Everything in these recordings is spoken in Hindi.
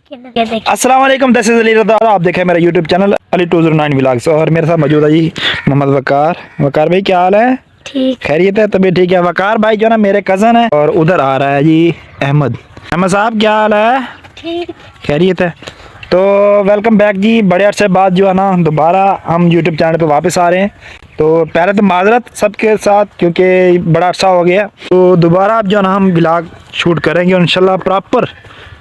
अस्सलाम वालेकुम, दिस इज़ अली रज़ा। आप देखें मेरा यूट्यूब चैनल अली 209 व्लॉग्स और मेरे साथ मौजूद है जी मोहम्मद वकार। वकार भाई क्या हाल है? ठीक। खैरियत है? तबीयत ठीक है? वकार भाई जो ना मेरे कज़न है और उधर आ रहा है जी अहमद। अहमद साहब क्या हाल है? ठीक। खैरियत है? तो वेलकम बैक जी। बड़े अरसे बाद जो है ना दोबारा हम यूट्यूब चैनल पे वापस आ रहे हैं। तो पहले तो माजरत सबके साथ क्योंकि बड़ा अरसा हो गया, तो दोबारा अब जो है ना हम व्लॉग शूट करेंगे और इंशाल्लाह प्रॉपर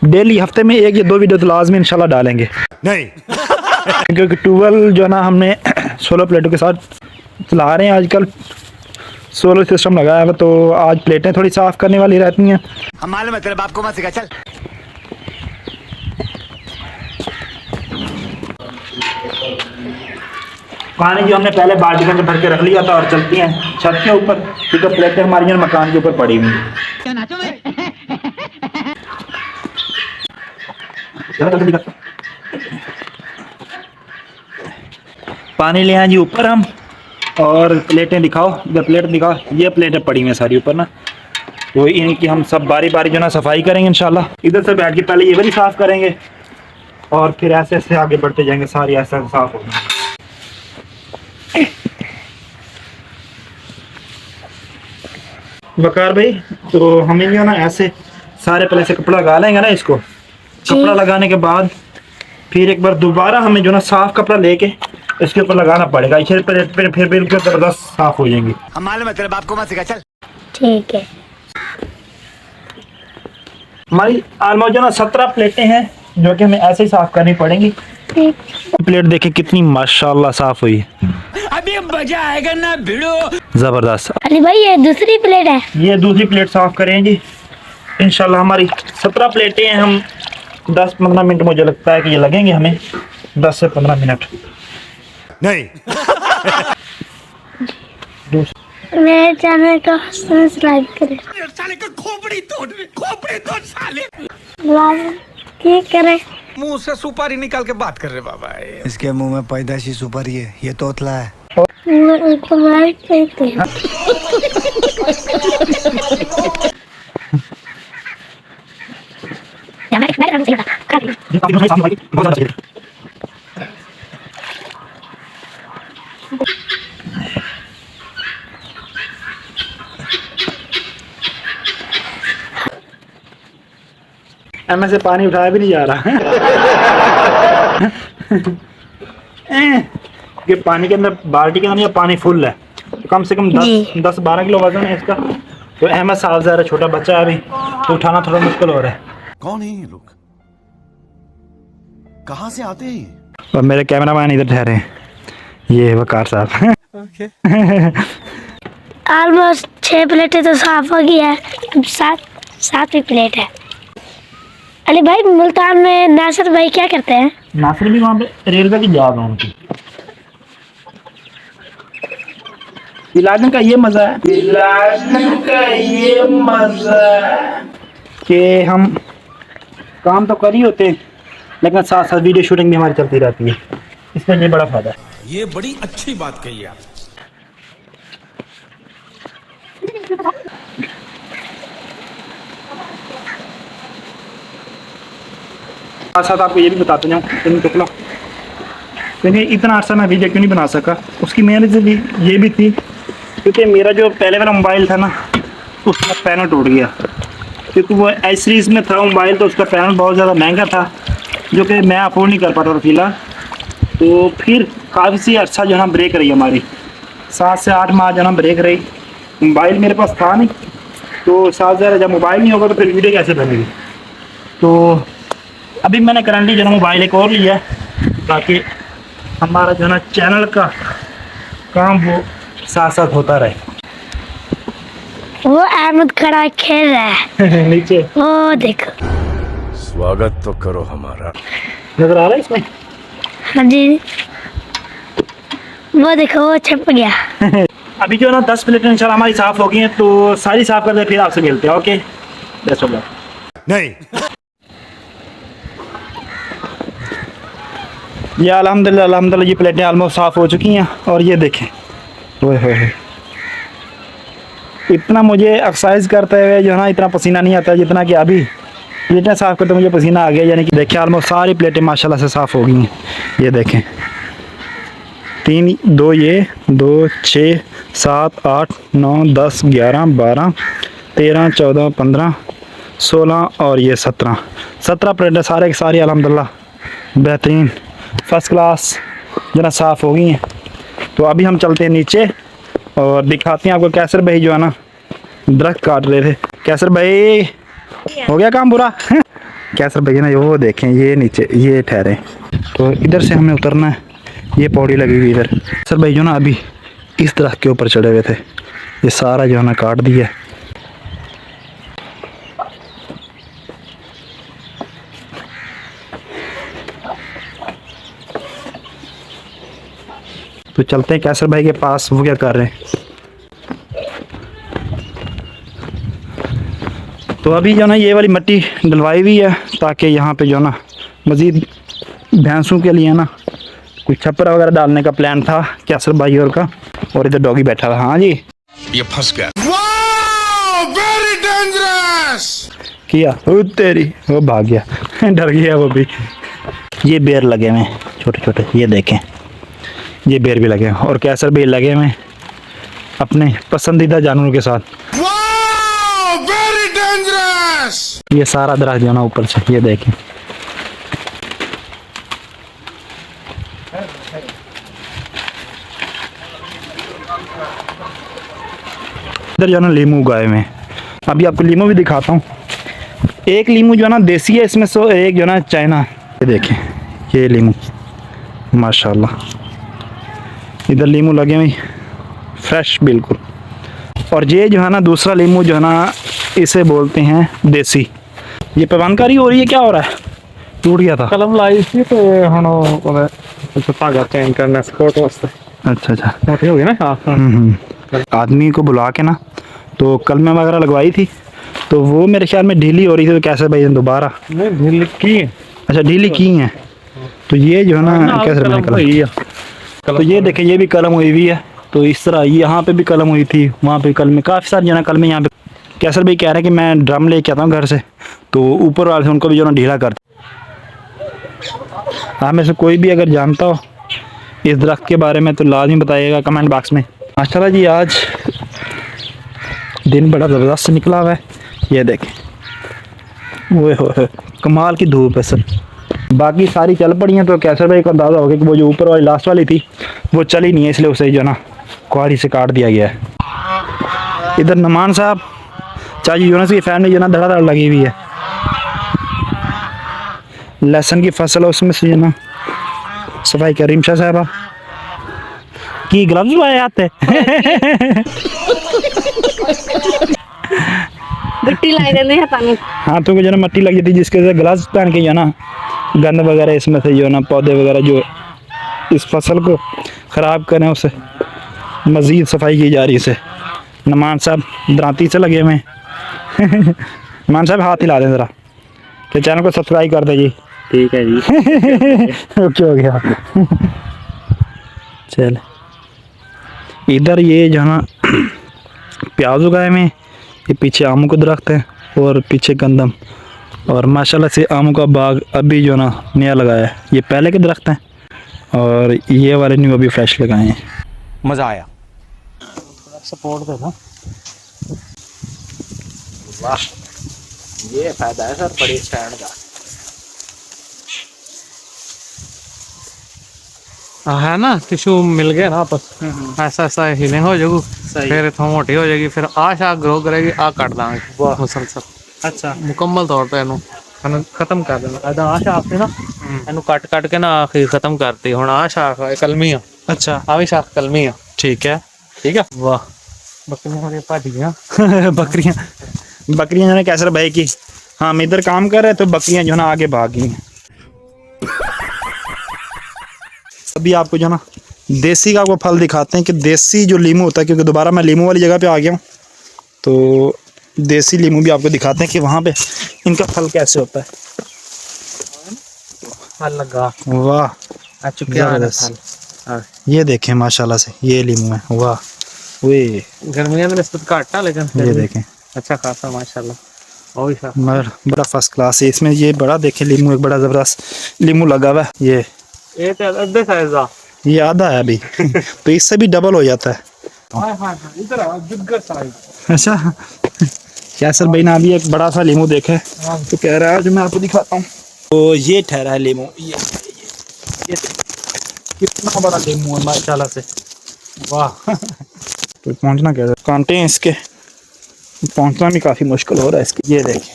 डेली हफ्ते में 1 या 2 वीडियो तो लाजमी इंशाल्लाह डालेंगे। नहीं क्योंकि ट्यूबवेल जो है ना हमने सोलर प्लेटों के साथ चला रहे हैं आजकल, सोलर सिस्टम लगाया हुआ, तो आज प्लेटें थोड़ी साफ़ करने वाली रहती हैं। हम मालूम है तेरे बाप को मत सिखा, चल। पानी जो हमने पहले बाल्टी में भर के रख लिया था और चलती हैं छत के ऊपर, क्योंकि प्लेटें हमारी जो मकान के ऊपर पड़ी हुई हैं। पानी ले आए जी ऊपर हम, और प्लेटें दिखाओ, इधर प्लेट दिखाओ। ये प्लेटें पड़ी हुई हैं सारी ऊपर ना, तो इनकी हम सब बारी बारी जो ना सफाई करेंगे इंशाल्लाह। इधर से बैठ के पहले ये वाली साफ़ करेंगे और फिर ऐसे ऐसे आगे बढ़ते जाएंगे, सारी ऐसे साफ़ हो जाएंगे। वकार भाई तो हमें जो ना ऐसे सारे पहले से कपड़ा लगा लेंगे ना, इसको कपड़ा लगाने के बाद फिर एक बार दोबारा हमें जो ना साफ कपड़ा लेके इसके ऊपर लगाना पड़ेगा। फिर बिल्कुल जबरदस्त साफ हो जाएंगी। हम मालूम है तेरे बाप को मत सिखा, चल। ठीक है। हमारी ऑलमोस्ट जो ना 17 प्लेटें हैं जो कि हमें ऐसे ही साफ करनी पड़ेंगी। प्लेट देखें कितनी माशाल्लाह साफ हुई है, अभी मजा आएगा ना भिड़ो। जबरदस्त। अली भाई ये दूसरी प्लेट है। ये दूसरी प्लेट साफ करें जी इंशाल्लाह। हमारी 17 प्लेटें हैं, हम 10-15 मिनट मुझे लगता है कि ये लगेंगे हमें, 10 से 15 मिनट। नहीं मेरे चैनल को सब्सक्राइब करें। साले का खोपड़ी तोड़ साले। ठीक करें। मुंह से सुपारी निकाल के बात कर रहे बाबा। इसके मुंह में पैदाशी सुपारी है, ये तोतला है। तुम्हारे कहते हैं। एम से पानी उठाया भी नहीं जा रहा कि पानी के अंदर, बाल्टी के अंदर पानी फुल है, तो कम से कम 10-12 किलो वजन है इसका। तो अहमद साहब ज़रा छोटा बच्चा है अभी, तो उठाना थोड़ा मुश्किल हो रहा है। कौन है ये लोग? कहाँ से आते हैं? और मेरे कैमरामैन इधर ठहरे हैं, ये वकार साहब। ऑलमोस्ट 6 प्लेटें तो साफ हो गई है, अब 7वीं प्लेट है। अली भाई मुल्तान में नासिर भाई क्या करते हैं? नासिर भी वहाँ पे रेलवे की जॉब है उनकी। इलाजन का ये मजा है, कि हम काम तो कर ही होते हैं लेकिन साथ साथ वीडियो शूटिंग भी हमारी चलती रहती है, इसमें ये बड़ा फायदा है। ये बड़ी अच्छी बात कही आप। साथ साथ आपको ये भी बताते जाऊँ टुकड़ा, क्योंकि इतना अर्सा मैं वीडियो क्यों नहीं बना सका, उसकी मेहनत भी ये भी थी क्योंकि मेरा जो पहले वाला मोबाइल था ना उसका पैनल टूट गया, क्योंकि वो एस सीरीज में था मोबाइल, तो उसका पैनल बहुत ज़्यादा महंगा था जो कि मैं अफोर्ड नहीं कर पाता था फिलहाल। तो फिर काफ़ी सी अर्सा जो है ना ब्रेक रही हमारी, 7 से 8 माह जो है ना ब्रेक रही। मोबाइल मेरे पास था नहीं, तो 7,000 जब मोबाइल नहीं होगा तो फिर वीडियो कैसे बनेगी। तो अभी मैंने करंटली जो है मोबाइल एक और लिया है ताकि हमारा जो है ना चैनल का काम वो साथ साथ होता रहे। वो अहमद खड़ा खेल रहा है नीचे, वो देखो। स्वागत तो करो हमारा। नजर आ रहा है इसमें? हाँ जी, वो देखो वो छप गया। अभी जो है ना 10 प्लेटें इंशाल्लाह हमारी साफ़ हो गई हैं, तो सारी साफ़ करते फिर आपसे मिलते हैं। Okay, best of luck. नहीं ये अल्हम्दुलिल्लाह ये प्लेटें ऑलमोस्ट साफ़ हो चुकी हैं। और ये देखें, ओए इतना मुझे एक्सरसाइज करते हुए जो है ना इतना पसीना नहीं आता जितना कि अभी प्लेटें साफ़ करते मुझे पसीना आ गया, यानी कि देखिए ऑलमोस्ट सारी प्लेटें माशाल्लाह से साफ़ हो गई हैं। ये देखें 3 2 ये 2 6 7 8 9 10 11 12 13 14 15 16 और ये 17 प्लेटें सारे के सारी अल्हम्दुलिल्लाह बेहतरीन फर्स्ट क्लास जो ना साफ़ हो गई हैं। तो अभी हम चलते हैं नीचे और दिखाते हैं आपको। कैसर भाई जो है ना दरख्त काट रहे थे। कैसर भाई हो गया काम पूरा? कैसर भाई ना वो देखें ये नीचे ये ठहरे, तो इधर से हमें उतरना है। ये पौड़ी लगी हुई इधर। कैसर भाई जो ना अभी इस दरख्त के ऊपर चढ़े हुए थे, ये सारा जो है ना काट दिया। तो चलते हैं कैसर भाई के पास, वो क्या कर रहे हैं। तो अभी जो ना ये वाली मिट्टी डलवाई हुई है ताकि यहाँ पे जो ना मज़ीद भैंसों के लिए ना कुछ छप्परा वगैरह डालने का प्लान था कैसर भाई और का। और इधर डॉगी बैठा था। हाँ जी ये फंस गया। Very dangerous. किया ओ तेरी, वो भाग गया डर गया वो भी। ये बेर लगे हुए हैं छोटे छोटे, ये देखें ये बेर भी लगे हैं। और कैसर भी लगे हुए हैं अपने पसंदीदा जानवरों के साथ। Very dangerous. ये सारा दरख्त जो ना ऊपर से ये देखें। इधर जो है ना लीमू उगाए हुए हैं। अभी आपको लीमू भी दिखाता हूँ। एक लीमू जो है ना देसी है इसमें, सो एक जो है ना चाइना। ये देखें ये लीमू माशाल्लाह। इधर लीमू लगे हुए फ्रेश बिल्कुल। और ये जो है ना दूसरा लीमू जो है ना इसे बोलते हैं देसी। ये पैवानकारी हो रही है, क्या हो रहा है? टूट गया था कलम लाई थी तो ਹੁਣ ਉਹਦੇ धागा चेंज करना सपोर्ट वास्ते। अच्छा अच्छा। मोटी हो गई ना। हाँ आदमी को बुला के ना तो कलमें वगैरह लगवाई थी, तो वो मेरे ख्याल में ढीली हो रही थी। तो कैसे भाई ने दोबारा नहीं ढील की है। अच्छा ढीली की हैं। तो ये जो है ना कैसे मैंने कलम, तो ये देखें ये भी कलम हुई हुई है। तो इस तरह यहाँ पे भी कलम हुई थी, वहाँ पे कलम, काफ़ी सारी जो है ना कलमें यहाँ पे। कैसर भाई कह रहे हैं कि मैं ड्रम लेके आता हूँ घर से, तो ऊपर वाले से उनको भी जो ना ढीला कर। आप में से कोई भी अगर जानता हो इस दरख्त के बारे में तो लाजमी बताइएगा कमेंट बॉक्स में। माशाल्लाह जी आज दिन बड़ा ज़बरदस्त निकला हुआ है। ये देखें वो हो कमाल की धूप है सर। बाकी सारी चल पड़ी हैं। तो कैसर भाई को अंदाज़ा हो गया कि वो जो ऊपर वाली लास्ट वाली थी वो चली नहीं है, इसलिए उसे जो ना कुहाड़ी से काट दिया गया है। इधर नमान साहब चाची यूनस की फैमिली जो ना धड़ाधड़ लगी हुई है। लहसुन की फसल है उसमें से जो ना सफाई कर रिमशा साहबा की ग्लव्स लगाए आते मिट्टी लाई देने हैं पानी। हाथों को जो ना मिट्टी लग जाती है, जिसके वजह ग्लव्स पहन के जो ना गंद वगैरह इसमें से जो ना पौधे वगैरह जो इस फसल को ख़राब करें उसे मज़ीद सफाई की जा रही है। इसे नमान साहब दरांती से लगे हुए हैं। नमान साहब हाथ हिला दें ज़रा कि चैनल को सब्सक्राइब कर दे जी। ठीक है जी। ओके हो गया। चल इधर ये जो है ना प्याज उगाए में, ये पीछे आमों का दरख्त है और पीछे गंदम। और माशाल्लाह से आमों का बाग अभी जो ना नया लगाया है। ये पहले के दरख्त हैं और ये वाले न्यू अभी फ्रेश लगाए हैं। मजा आया। सपोर्ट देना। वाह ये फायदा है सर बड़ी स्टैंड का। है ना टिश्यू मिल गया ना आपस ऐसा ऐसा हीलिंग हो जाएगी, फिर इतना मोटी हो जाएगी, फिर आ शाख ग्रो करेगी, आ कट देंगे मुसलसल। अच्छा मुकम्मल तौर पे इनू खत्म कर देना। ऐसा आ शाख थी ना इनू कट कट के ना आखिर खत्म करती। हुण आ शाख कलमी आ। अच्छा आ भी शाख कलमी आ। ठीक है ठीक है। वाह बकरियां हमारी भज गई। बकरियां जो है कैसर भाई की, हाँ हम इधर काम कर रहे तो बकरियां जो है ना आगे भाग गई हैं। अभी आपको जो है ना देसी का वो फल दिखाते हैं कि देसी जो लीमू होता है, क्योंकि दोबारा मैं लीमू वाली जगह पे आ गया हूँ, तो देसी लीमू भी आपको दिखाते हैं कि वहाँ पे इनका फल कैसे होता है। फल लगा वाह आ चुके हैं जबरदस्त। ये देखें माशाल्लाह से ये लीमू है। वाह वे गर्मियों में निस्बत घट है लेकिन ये देखें अच्छा खासा माशाल्लाह। ओए सा मगर बड़ा फर्स्ट क्लास है। इसमें ये बड़ा देखे लीमू, एक बड़ा ज़बरदस्त लीमू लगा हुआ है। ये तो अद्धे साइज दा ये आधा है अभी तो इससे भी डबल हो जाता है। हां हां इधर आ बिग साइज। अच्छा कैसर भाई ने अभी एक बड़ा सा लीमू देखा है तो कह रहा है जो मैं आपको दिखाता हूँ। तो ये ठहरा है लीमू, ये कितना बड़ा लीमू है माशाल्लाह से, वाह। तो पहुँचना क्या, कांटे हैं इसके, पहुँचना भी काफ़ी मुश्किल हो रहा है इसके। ये देखें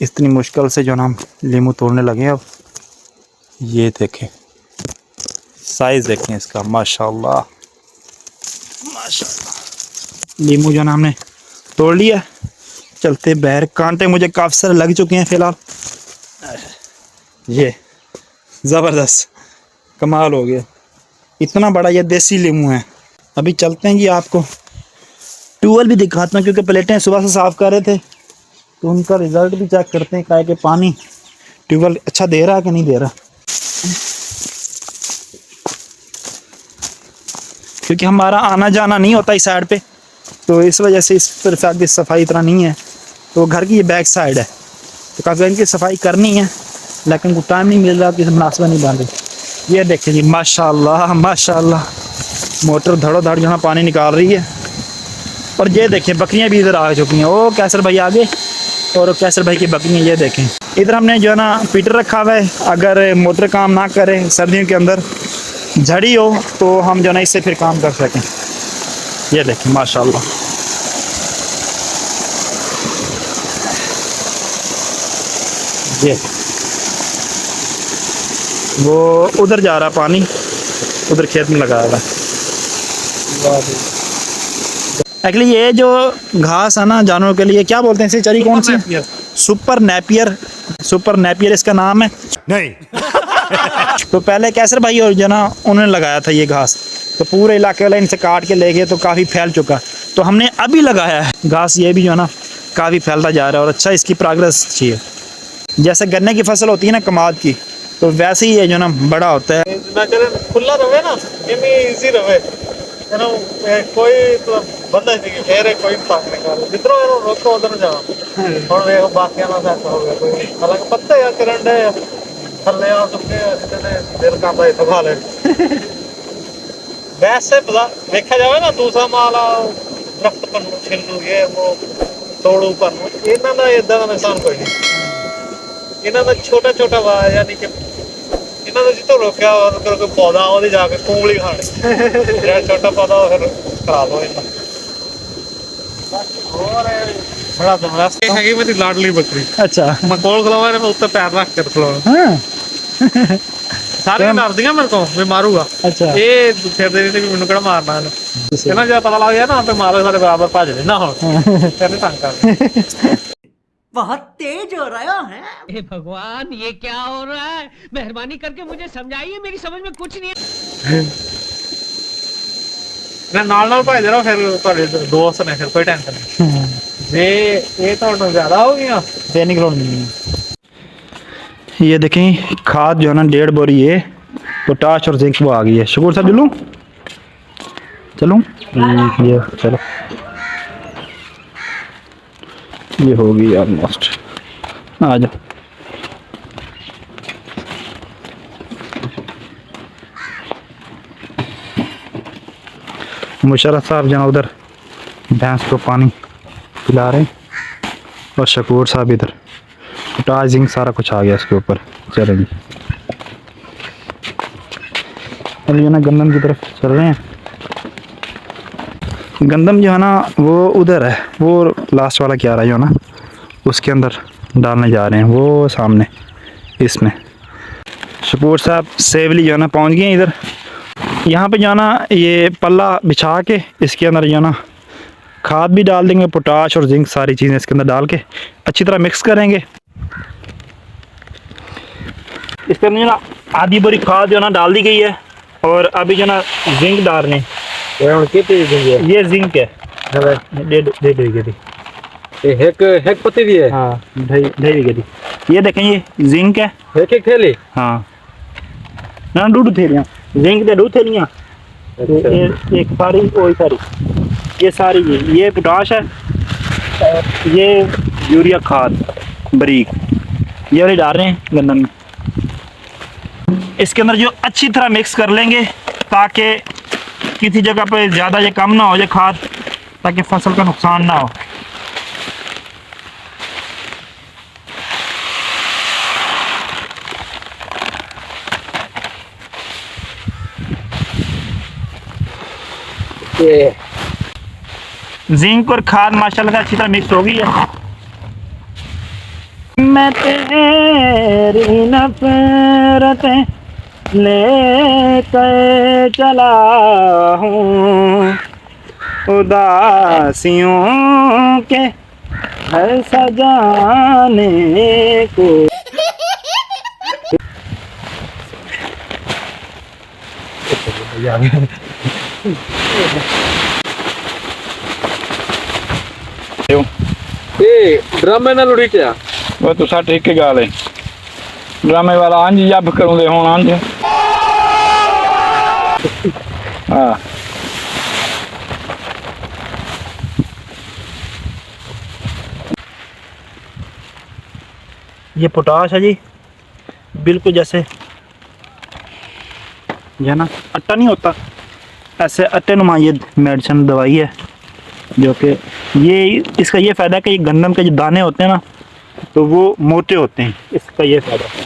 इतनी मुश्किल से जो ना हम लीमू तोड़ने लगे अब। ये देखें साइज़ देखें इसका, माशाल्लाह माशाल्लाह। लीमू जो ना हमने तोड़ लिया, चलते बहर। कांटे मुझे काफ़ी सारे लग चुके हैं फ़िलहाल। ये ज़बरदस्त कमाल हो गया, इतना बड़ा ये देसी लीमू है। अभी चलते हैं जी, आपको ट्यूबवेल भी दिखाता हूँ क्योंकि प्लेटें सुबह से साफ़ कर रहे थे तो उनका रिज़ल्ट भी चेक करते हैं, क्या कि पानी ट्यूबवेल अच्छा दे रहा है कि नहीं दे रहा। क्योंकि हमारा आना जाना नहीं होता इस साइड पे, तो इस वजह से इस तरफ की सफाई इतना नहीं है। तो घर की ये बैक साइड है तो काफ़ी इनकी सफाई करनी है, लेकिन कुछ टाइम नहीं मिल रहा, किसी मुनासिबत नहीं बन रही। ये देखिए जी माशाल्लाह माशाल्लाह, मोटर धड़ो धड़ जहाँ पानी निकाल रही है। और ये देखें बकरियाँ भी इधर आ चुकी हैं। ओ कैसर भाई आगे, और कैसर भाई की बकरियाँ ये देखें। इधर हमने जो है ना पीटर रखा हुआ है, अगर मोटर काम ना करे सर्दियों के अंदर झड़ी हो तो हम जो है ना इससे फिर काम कर सकें। ये देखें माशाल्लाह, ये वो उधर जा रहा पानी, उधर खेत में लगाया हुआ है। एक्चुअली ये जो घास है ना जानवरों के लिए, क्या बोलते हैं इसे, चरी कौन सी, सुपर नेपियर, सुपर नेपियर इसका नाम है। नहीं तो पहले कैसर भाई और जो ना उन्होंने लगाया था ये घास, तो पूरे इलाके वाले इनसे काट के ले गए तो काफ़ी फैल चुका, तो हमने अभी लगाया है घास। ये भी जो है ना काफ़ी फैलता जा रहा है और अच्छा इसकी प्रोग्रेस अच्छी है। जैसे गन्ने की फसल होती है ना कमाद की, तो वैसे ही ये जो ना बड़ा होता है। ना करे खुला रहे ना, इतनी इजी रहे है ना, कोई तो बंदा नहीं घेरे, कोई पाक नहीं कर जितना है रोको उधर जाओ। और देखो बाकी ना ऐसा हो गया कोई अलग पत्ते या करंडे थल्ले आ सुके जितने दिल का भाई संभा ले। वैसे देखा जाए ना दूसरा माल दरख्त पर छिल्लू ये वो तोड़ू पर इन्हों का इदा का नुकसान कोई नहीं। इन्हों का छोटा छोटा वा यानी कि इन्होंने जितो रोकया अगर कोई पौधा वो जाके कुंगली खानी जो छोटा पौधा फिर खराब हो जाता। और बड़ा जबरदस्त है मेरी लाडली बकरी। अच्छा मैं कोल खिलावा मैं उत्ते पैर रख कर खिलावा। हाँ सारे डर दिया मेरे को मैं मारूंगा। अच्छा ये फिर दे भी मैंने कड़ा मारना है कहना जब पता लग गया ना पे मारो सारे बराबर भज लेना हो फिर तंग कर। बहुत तेज हो रहा है। हे भगवान ये क्या हो रहा है, मेहरबानी करके मुझे समझाइए, मेरी समझ में कुछ नहीं है। मैं नाल भाई रहा फिर ਤੁਹਾਡੇ ਦੋਸਤ ਨੇ फिर कोई टेंशन नहीं जे ये तो ज्यादा हो गया देने की लोड़ नहीं है। ये देखें खाद जो है ना 1.5 बोरी ये पोटाश और जिंक वो आ गई है। शकूर साहब चलूँ चलूँ, ये चलो ये होगी ऑलमोस्ट, आ जाओ। मुशर्रफ साहब जहाँ उधर भैंस को पानी पिला रहे हैं और शकूर साहब इधर पोटाश जिंक सारा कुछ आ गया इसके ऊपर। चलेंगे अभी जो ना गंदम की तरफ चल रहे हैं। गंदम जो है ना वो उधर है, वो लास्ट वाला क्या रहा जो ना उसके अंदर डालने जा रहे हैं, वो सामने इसमें। शकूर साहब सेवली जो है ना पहुँच गए इधर। यहाँ पे जाना ये पल्ला बिछा के इसके अंदर जो ना खाद भी डाल देंगे, पोटाश और जिंक सारी चीज़ें इसके अंदर डाल के अच्छी तरह मिक्स करेंगे। इसके अंदर जो ना आधी बोरी खाद जो ना डाल दी गई है और अभी जो ना जिंक डाल रहे हैं। ये जिंक है 1.5 बीघे हेक पत्ती भी है। हाँ 2.5 बीघे दी। ये देखें ये जिंक है एक एक थैली। हाँ ना 2 थैलियाँ जिंक दे 2 थैलियाँ, एक सारी वही सारी ये सारी ये पोटाश है और ये यूरिया खाद बारीक ये वाली डाल रहे हैं गंदम में। इसके अंदर जो अच्छी तरह मिक्स कर लेंगे ताकि किसी जगह पे ज़्यादा या कम ना हो जाए खाद, ताकि फसल का नुकसान ना हो। जिंक और खाद माशाल्लाह अच्छी तरह मिक्स हो गई है। मैं तेरी नफरतें लेकर चला हूँ उदासियों के घर सजाने को। ड्रामे नाल उड़ीटिया वो तुसा ठीक के गाल है ड्रामे वाला आंज जब करूँ दे हूँ आंज। हाँ ये पोटाश है जी, बिल्कुल जैसे ये ना आटा नहीं होता ऐसे आटे नुमा ये मेडिसिन दवाई है, जो कि ये इसका ये फ़ायदा है कि ये गंदम के जो दाने होते हैं ना तो वो मोटे होते हैं, इसका ये फ़ायदा है।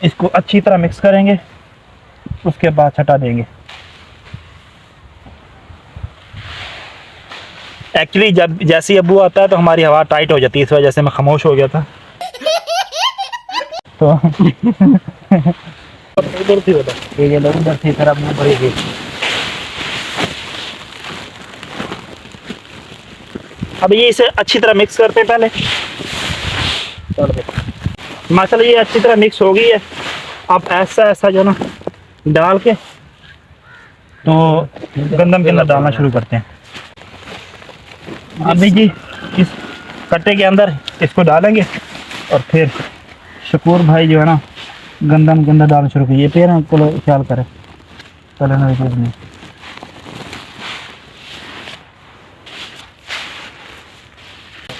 इसको अच्छी तरह मिक्स करेंगे, उसके बाद छटा देंगे। एक्चुअली जब जैसे अबू आता है तो हमारी हवा टाइट हो जाती है, इस वजह से मैं खामोश हो गया था। तो उधर थी बता ये लोग उधर थी, फिर अब मैं बढ़ेगी। अब ये इसे अच्छी तरह मिक्स करते हैं पहले। माशाल्लाह ये अच्छी तरह मिक्स हो गई है। अब ऐसा ऐसा जो ना डाल के तो गंदम के अंदर डालना शुरू करते हैं। अभी जी इस कट्टे के अंदर इसको डालेंगे और फिर शकूर भाई जो है ना गंदम के अंदर डालना शुरू किए। पैर को ख्याल करें चले ना नहीं।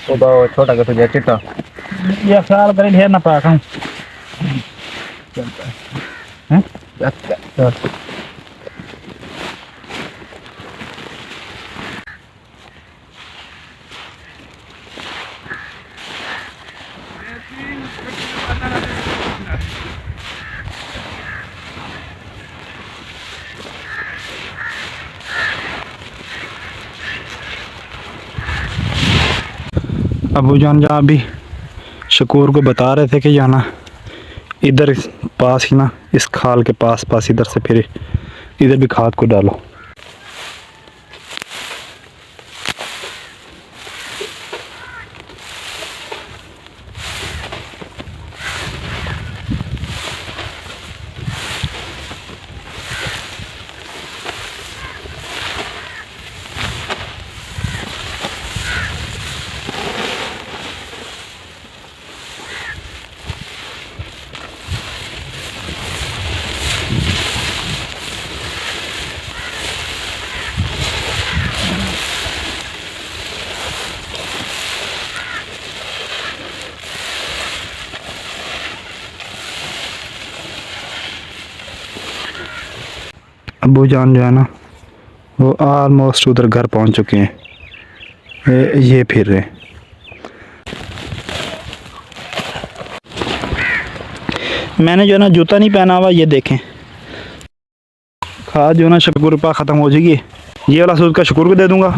तो छोटा का तुझे चिट्टा ये ख्याल करें ढेर ना पाका हूँ। अबू जान जहाँ अभी शकूर को बता रहे थे कि जाना इधर पास ही ना इस खाल के पास इधर से फिर इधर भी खाद को डालो। अबू जान जो है ना वो ऑलमोस्ट उधर घर पहुंच चुके हैं। ये फिर रहे मैंने जो है ना जूता नहीं पहना हुआ। ये देखें खाद जो है ना शकूर पर ख़त्म हो जाएगी। ये वाला सूद का शकूर को दे दूंगा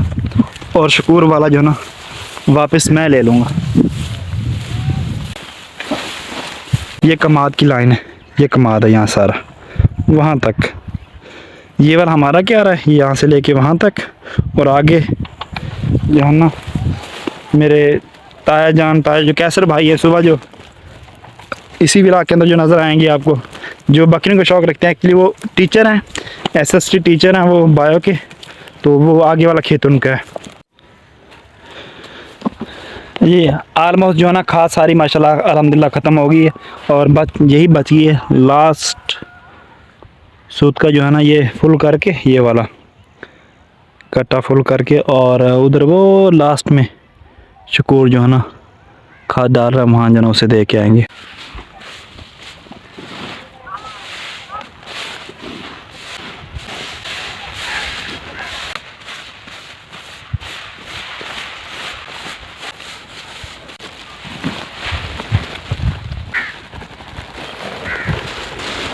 और शकूर वाला जो है ना वापस मैं ले लूँगा। ये कमाद की लाइन है, ये कमाद है यहाँ सारा वहाँ तक। ये वाला हमारा क्या रहा है यहाँ से लेके वहाँ तक, और आगे जो है ना मेरे ताया जो कैसर भाई है सुबह जो इसी इलाके के अंदर जो नज़र आएंगे आपको, जो बकरियों का शौक़ रखते हैं। एक्चुअली वो टीचर हैं, एसएसटी टीचर हैं वो बायो के, तो वो आगे वाला खेत उनका है। ये आलमोस्ट जो है ना खाद सारी माशाल्लाह अल्हम्दुलिल्लाह ख़त्म हो गई है और यही बच गई है लास्ट सूद का जो है ना ये फुल करके, ये वाला कट्टा फुल करके, और उधर वो लास्ट में शकूर जो है ना खाद डाल रहा है वहाँ जो ना उसे दे के आएंगे।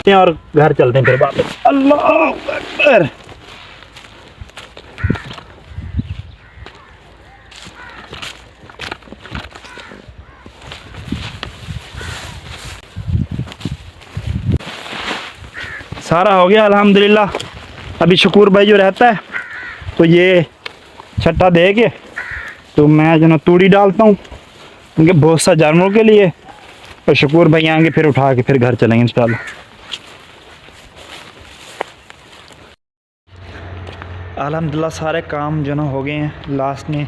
और घर चलते हैं फिर वापस। अल्लाह अकबर। सारा हो गया अल्हम्दुलिल्लाह। अभी शकूर भाई जो रहता है तो ये छट्टा दे के तो मैं जो ना तूड़ी डालता हूँ उनके बहुत सा जानवरों के लिए, और शकूर भाई आएंगे फिर उठा के फिर घर चलेंगे इंशाल्लाह। अल्हम्दुलिल्लाह सारे काम जो ना हो गए हैं। लास्ट में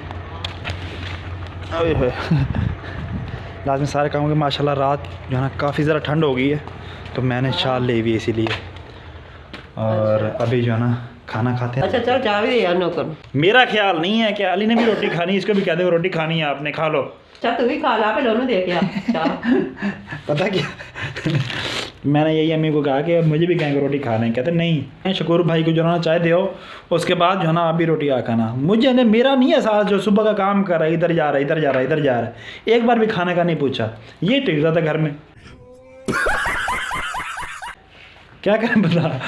लास्ट में सारे काम हो गए माशाल्लाह। रात जो है ना काफ़ी ज़रा ठंड हो गई है तो मैंने शाल ले हुई इसीलिए, और अभी जो है ना खाना खाते हैं। अच्छा चल चाय भी यार नौकर। मेरा ख्याल नहीं है कि अली ने भी रोटी खानी, इसको भी कहते हो रोटी खानी है आपने, खा लो। चल तू भी खा ला पे दोनों दे के आ चाय। पता क्या मैंने यही अम्मी को कहा कि मुझे भी कहेंगे रोटी खाना है, कहते नहीं शकूर भाई को जो ना चाय दो उसके बाद जो है ना आप भी रोटी आ खाना। मुझे ने मेरा नहीं है साथ जो सुबह का काम कर रहा है, इधर जा रहा है इधर जा रहा है इधर जा रहा है, एक बार भी खाने का नहीं पूछा। ये टिक रहा था घर में। क्या करें बता।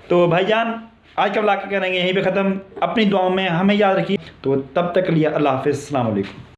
तो भाईजान आज का व्लॉग करेंगे यहीं पे ख़त्म। अपनी दुआओं में हमें याद रखिए। तो तब तक के लिए अल्लाह हाफ़िज़, अस्सलाम वालेकुम।